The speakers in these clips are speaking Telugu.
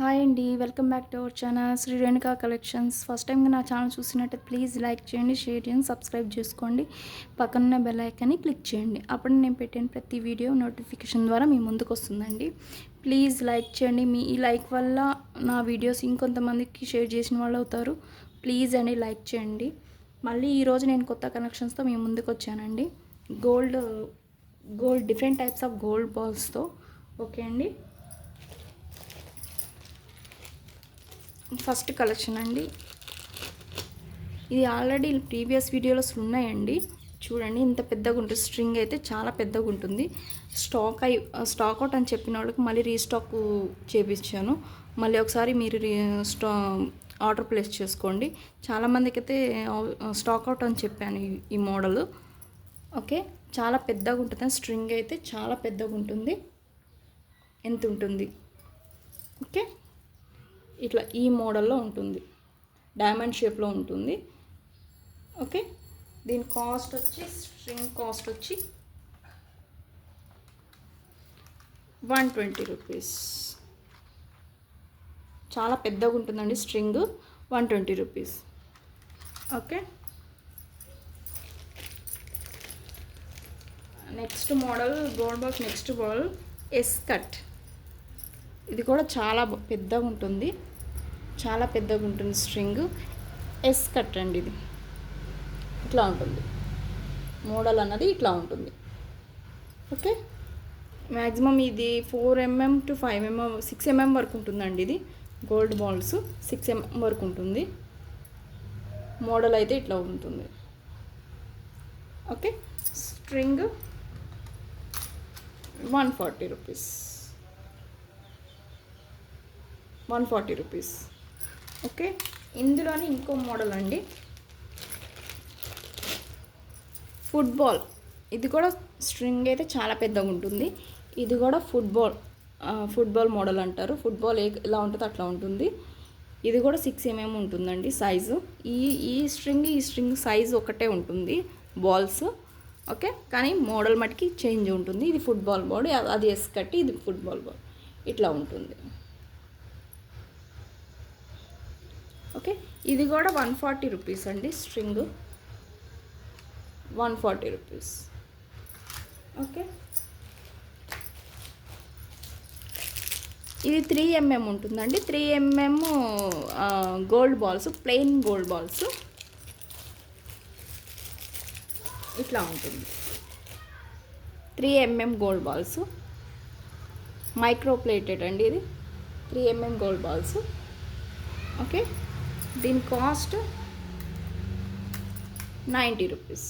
హాయ్ అండి, welcome back to our channel Shri Renuka collections. First టైంగా నా ఛానల్ చూసినట్టయితే ప్లీజ్ లైక్ చేయండి, షేర్ చేయండి, సబ్స్క్రైబ్ చేసుకోండి. పక్కన బెల్ ఐకాన్ని క్లిక్ చేయండి. అప్పుడు నేను పెట్టిన ప్రతి వీడియో నోటిఫికేషన్ ద్వారా మీ ముందుకు వస్తుందండి. ప్లీజ్ లైక్ చేయండి. మీ ఈ లైక్ వల్ల నా వీడియోస్ ఇంకొంతమందికి షేర్ చేసిన వాళ్ళు అవుతారు. ప్లీజ్ అండి లైక్ చేయండి. మళ్ళీ ఈరోజు నేను కొత్త కలెక్షన్స్తో మీ ముందుకు వచ్చానండి. Gold different types of gold బాల్స్తో. ఓకే అండి, ఫస్ట్ కలెక్షన్ అండి. ఇది ఆల్రెడీ ప్రీవియస్ వీడియోలో ఉన్నాయండి. చూడండి, ఇంత పెద్దగా ఉంటుంది. స్ట్రింగ్ అయితే చాలా పెద్దగా ఉంటుంది. స్టాక్ అవుట్ అని చెప్పిన వాళ్ళకి మళ్ళీ రీస్టాక్ చేపించాను. మళ్ళీ ఒకసారి మీరు ఆర్డర్ ప్లేస్ చేసుకోండి. చాలామందికి అయితే స్టాక్ అవుట్ అని చెప్పాను ఈ మోడల్. ఓకే, చాలా పెద్దగా ఉంటుంది. స్ట్రింగ్ అయితే చాలా పెద్దగా ఉంటుంది. ఎంత ఉంటుంది? ఓకే, ఇట్లా ఈ మోడల్లో ఉంటుంది. డైమండ్ షేప్లో ఉంటుంది. ఓకే, దీని కాస్ట్ వచ్చి స్ట్రింగ్ కాస్ట్ వచ్చి 120 రూపీస్. చాలా పెద్దగా ఉంటుందండి string. 120 rupees. Okay, next model gold box. Next model S cut. ఇది కూడా చాలా పెద్దగా ఉంటుంది. చాలా పెద్దగా ఉంటుంది స్ట్రింగ్. ఎస్ కట్ అండి. ఇది ఇట్లా ఉంటుంది. మోడల్ అన్నది ఇట్లా ఉంటుంది. ఓకే, మ్యాక్సిమం ఇది 4mm to 5mm 6mm వరకు ఉంటుందండి. ఇది గోల్డ్ బాల్స్ 6mm వరకు ఉంటుంది. మోడల్ అయితే ఇట్లా ఉంటుంది. Okay, string 140 rupees. 140 rupees. Okay, ఇందులోని ఇంకో మోడల్ అండి, ఫుట్బాల్. ఇది కూడా స్ట్రింగ్ అయితే చాలా పెద్దగా ఉంటుంది. ఇది కూడా ఫుట్బాల్ మోడల్ అంటారు. ఫుట్బాల్ ఎలా ఉంటుందో అట్లా ఉంటుంది. ఇది కూడా 6mm ఉంటుందండి సైజు. ఈ స్ట్రింగ్ సైజు ఒకటే ఉంటుంది బాల్స్. ఓకే, కానీ మోడల్ మటుకి చేంజ్ ఉంటుంది. ఇది ఫుట్బాల్ బాల్, అది ఎస్ కట్టి, ఇది ఫుట్బాల్ బాల్. ఇట్లా ఉంటుంది. ఓకే, ఇది కూడా 140 రూపీస్ అండి. String 140 rupees. ఓకే, ఇది 3mm ఉంటుందండి. 3mm gold balls, plain gold balls ఇట్లా ఉంటుంది. 3mm gold balls, micro plated అండి. ఇది 3mm గోల్డ్ బాల్స్. ఓకే, దీని కాస్ట్ 90 రూపీస్.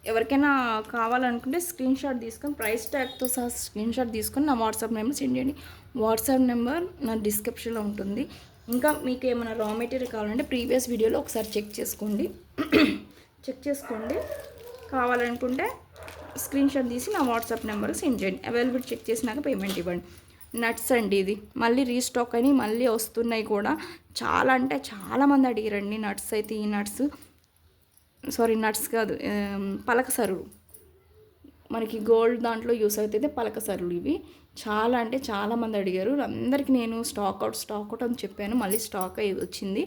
ఎవరికైనా కావాలనుకుంటే స్క్రీన్ షాట్ తీసుకొని, ప్రైస్ ట్యాగ్తో సహా స్క్రీన్ షాట్ తీసుకొని నా వాట్సాప్ నెంబర్ సెండ్ చేయండి. వాట్సాప్ నెంబర్ నా డిస్క్రిప్షన్లో ఉంటుంది. ఇంకా మీకు ఏమైనా రా మెటీరియల్ కావాలంటే ప్రీవియస్ వీడియోలో ఒకసారి చెక్ చేసుకోండి. కావాలనుకుంటే స్క్రీన్ షాట్ తీసి నా వాట్సాప్ నెంబర్కి సెండ్ చేయండి. అవైలబిలిటీ చెక్ చేసినాక పేమెంట్ ఇవ్వండి. నట్స్ అండి, ఇది మళ్ళీ రీస్టాక్ అని మళ్ళీ వస్తున్నాయి కూడా. చాలా అంటే చాలామంది అడిగారండి నట్స్ అయితే. ఈ నట్స్ కాదు, పలక సరులు. మనకి గోల్డ్ దాంట్లో యూస్ అవుతుంది పలక సరులు. ఇవి చాలా అంటే చాలామంది అడిగారు. అందరికీ నేను స్టాక్ అవుట్ అని చెప్పాను. మళ్ళీ స్టాక్ అయి వచ్చింది.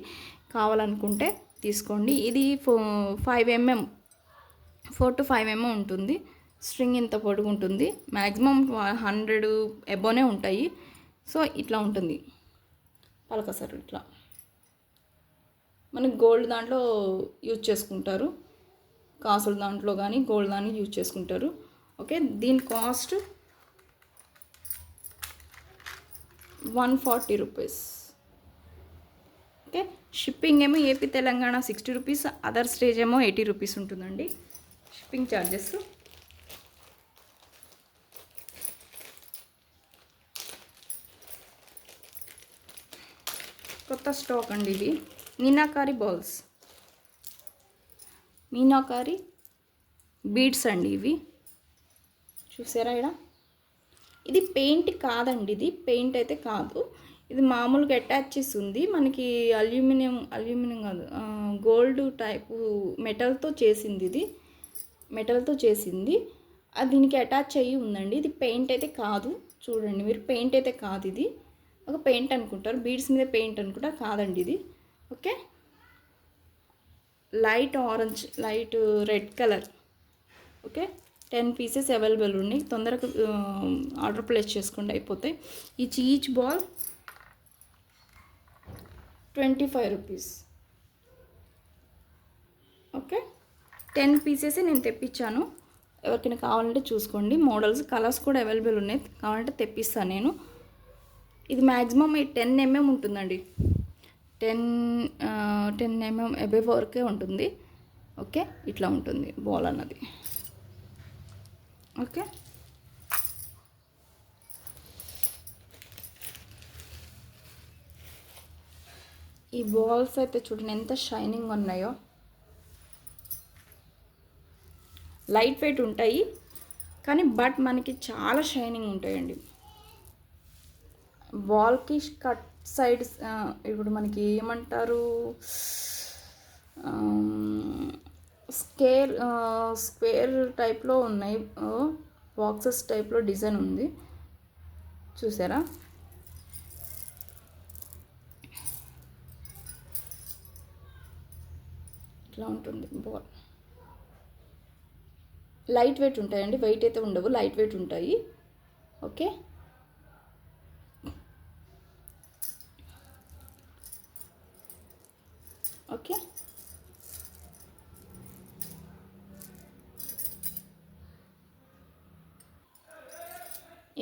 కావాలనుకుంటే తీసుకోండి. ఇది 5mm 4 to 5mm ఉంటుంది. స్ట్రింగ్ ఇంత పొడుగు ఉంటుంది. మ్యాక్సిమం 100 ఎబోనే ఉంటాయి. సో ఇట్లా ఉంటుంది పలక సరులు. ఇట్లా మనకి గోల్డ్ దాంట్లో యూజ్ చేసుకుంటారు. కాసుల దాంట్లో కానీ గోల్డ్ దాన్ని యూజ్ చేసుకుంటారు. ఓకే, దీని కాస్ట్ 140 రూపీస్. ఓకే, షిప్పింగ్ ఏమో AP Telangana 60 rupees, other stage ఏమో 80 రూపీస్ ఉంటుందండి షిప్పింగ్ ఛార్జెస్. కొత్త స్టాక్ అండి. ఇది మీనాకారి బాల్స్, మీనాకారి బీడ్స్ అండి. ఇవి చూసారా ఇక్కడ? ఇది పెయింట్ కాదండి. ఇది పెయింట్ అయితే కాదు. ఇది మామూలుగా అటాచ్ చేసి ఉంది. మనకి అల్యూమినియం కాదు, గోల్డ్ టైపు మెటల్తో చేసింది. ఇది మెటల్తో చేసింది. అది దీనికి అటాచ్ అయ్యి ఉందండి. ఇది పెయింట్ అయితే కాదు, చూడండి మీరు, పెయింట్ అయితే కాదు. ఇది ఒక పెయింట్ అనుకుంటారు, బీడ్స్ మీద పెయింట్ అనుకుంటారు, కాదండి ఇది. Okay, light orange, light red colour. Okay, 10 pieces available ఉన్నాయి. తొందరగా ఆర్డర్ ప్లేస్ చేసుకోండి, అయిపోతాయి. Each ball 25 rupees. Okay, 10 pieces నేను తెప్పించాను. ఎవరికైనా కావాలంటే చూసుకోండి. మోడల్స్, కలర్స్ కూడా అవైలబుల్ ఉన్నాయి, కావాలంటే తెప్పిస్తాను నేను. ఇది మ్యాక్సిమం 10 mm ఉంటుందండి. 10 mm అబవ్ వరకే ఉంటుంది. ఓకే, ఇట్లా ఉంటుంది బాల్ అన్నది. ఓకే, ఈ బాల్స్ అయితే చూడండి ఎంత షైనింగ్ ఉన్నాయో. లైట్ వెయిట్ ఉంటాయి కానీ బట్ మనకి చాలా షైనింగ్ ఉంటాయండి. బాల్కి కట్ సైడ్స్ ఇప్పుడు మనకి ఏమంటారు, స్క్వేర్ టైప్లో ఉన్నాయి, బాక్సెస్ టైప్లో డిజైన్ ఉంది, చూసారా? ఇట్లా ఉంటుంది బాల్. లైట్ వెయిట్ ఉంటాయండి, వెయిట్ అయితే ఉండవు, లైట్ వెయిట్ ఉంటాయి. ఓకే, ఓకే,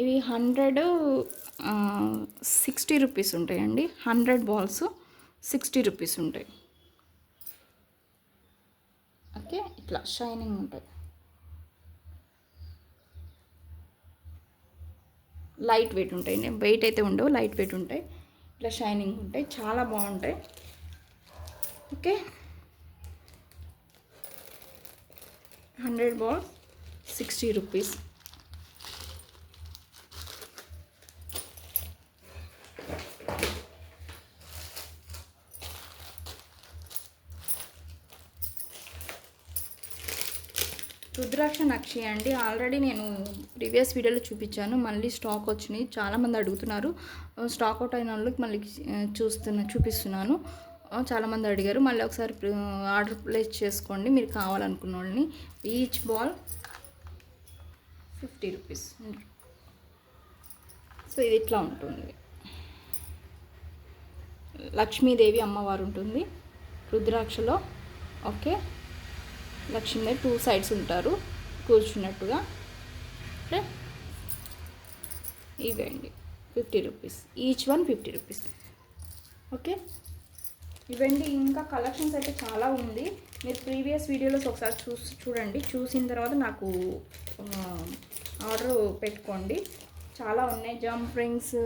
ఇవి 160 రూపీస్ ఉంటాయండి. 100 బాల్స్ 60 రూపీస్ ఉంటాయి. ఓకే, ఇట్లా షైనింగ్ ఉంటాయి, లైట్ వెయిట్ ఉంటాయి, వెయిట్ అయితే ఉండవు, లైట్ వెయిట్ ఉంటాయి, ఇట్లా షైనింగ్ ఉంటాయి, చాలా బాగుంటాయి. Okay, 100 balls 60 rupees. రుద్రాక్ష నక్షి అండి, ఆల్రెడీ నేను ప్రీవియస్ వీడియోలో చూపించాను, మళ్ళీ స్టాక్ వచ్చినాయి, చాలామంది అడుగుతున్నారు. స్టాక్ అవుట్ అయిన వాళ్ళకి మళ్ళీ చూపిస్తున్నాను. చాలామంది అడిగారు, మళ్ళీ ఒకసారి ఆర్డర్ ప్లేస్ చేసుకోండి మీరు కావాలనుకున్న వాళ్ళని. Each ball 50 rupees. సో ఇది ఇట్లా ఉంటుంది, లక్ష్మీదేవి అమ్మవారు ఉంటుంది రుద్రాక్షలో. ఓకే, లక్ష్మీదేవి 2 సైడ్స్ ఉంటారు కూర్చున్నట్టుగా. ఓకే, ఇవండి 50 rupees, each one 50 rupees. Okay, ఇవండి. ఇంకా కలెక్షన్స్ అయితే చాలా ఉంది, మీరు ప్రీవియస్ వీడియోలో ఒకసారి చూడండి, చూసిన తర్వాత నాకు ఆర్డర్ పెట్టుకోండి. చాలా ఉన్నాయి, జంప్ రింగ్స్,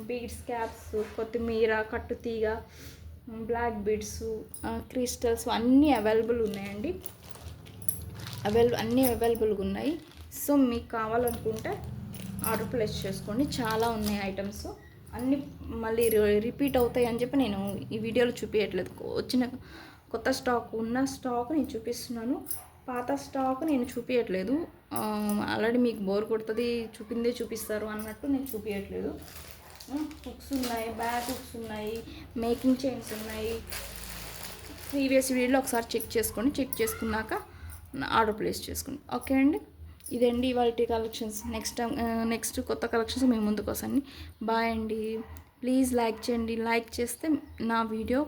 బీడ్స్, క్యాప్స్, కొత్తిమీర, కట్టుతీగ, బ్లాక్ బీడ్స్, క్రిస్టల్స్ అన్నీ అవైలబుల్ ఉన్నాయండి. అన్నీ అవైలబుల్గా ఉన్నాయి. సో మీకు కావాలనుకుంటే ఆర్డర్ ప్లేస్ చేసుకోండి. చాలా ఉన్నాయి ఐటమ్స్, అన్నీ మళ్ళీ రిపీట్ అవుతాయి అని చెప్పి నేను ఈ వీడియోలో చూపించట్లేదు. వచ్చిన కొత్త స్టాక్, ఉన్న స్టాక్ నేను చూపిస్తున్నాను, పాత స్టాక్ నేను చూపించట్లేదు. ఆల్రెడీ మీకు బోర్ కొడుతుంది, చూపిస్తారు అన్నట్టు నేను చూపించట్లేదు. హుక్స్ ఉన్నాయి, బ్యాక్ హుక్స్ ఉన్నాయి, మేకింగ్ చైన్స్ ఉన్నాయి. ప్రీవియస్ వీడియోలో ఒకసారి చెక్ చేసుకోండి, చెక్ చేసుకున్నాక ఆర్డర్ ప్లేస్ చేసుకోండి. ఓకే అండి, ఇదండి ఇవాళ కలెక్షన్స్. నెక్స్ట్ కొత్త కలెక్షన్స్ మేము ముందుకు వస్తాను. బాయ్ అండి. ప్లీజ్ లైక్ చేయండి, లైక్ చేస్తే నా వీడియో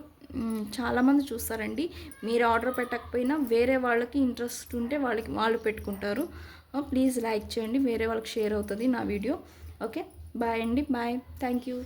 చాలామంది చూస్తారండి. మీరు ఆర్డర్ పెట్టకపోయినా వేరే వాళ్ళకి ఇంట్రెస్ట్ ఉంటే వాళ్ళు పెట్టుకుంటారు. ప్లీజ్ లైక్ చేయండి, వేరే వాళ్ళకి షేర్ అవుతుంది నా వీడియో. ఓకే, బాయ్ అండి, బాయ్, థ్యాంక్ యూ.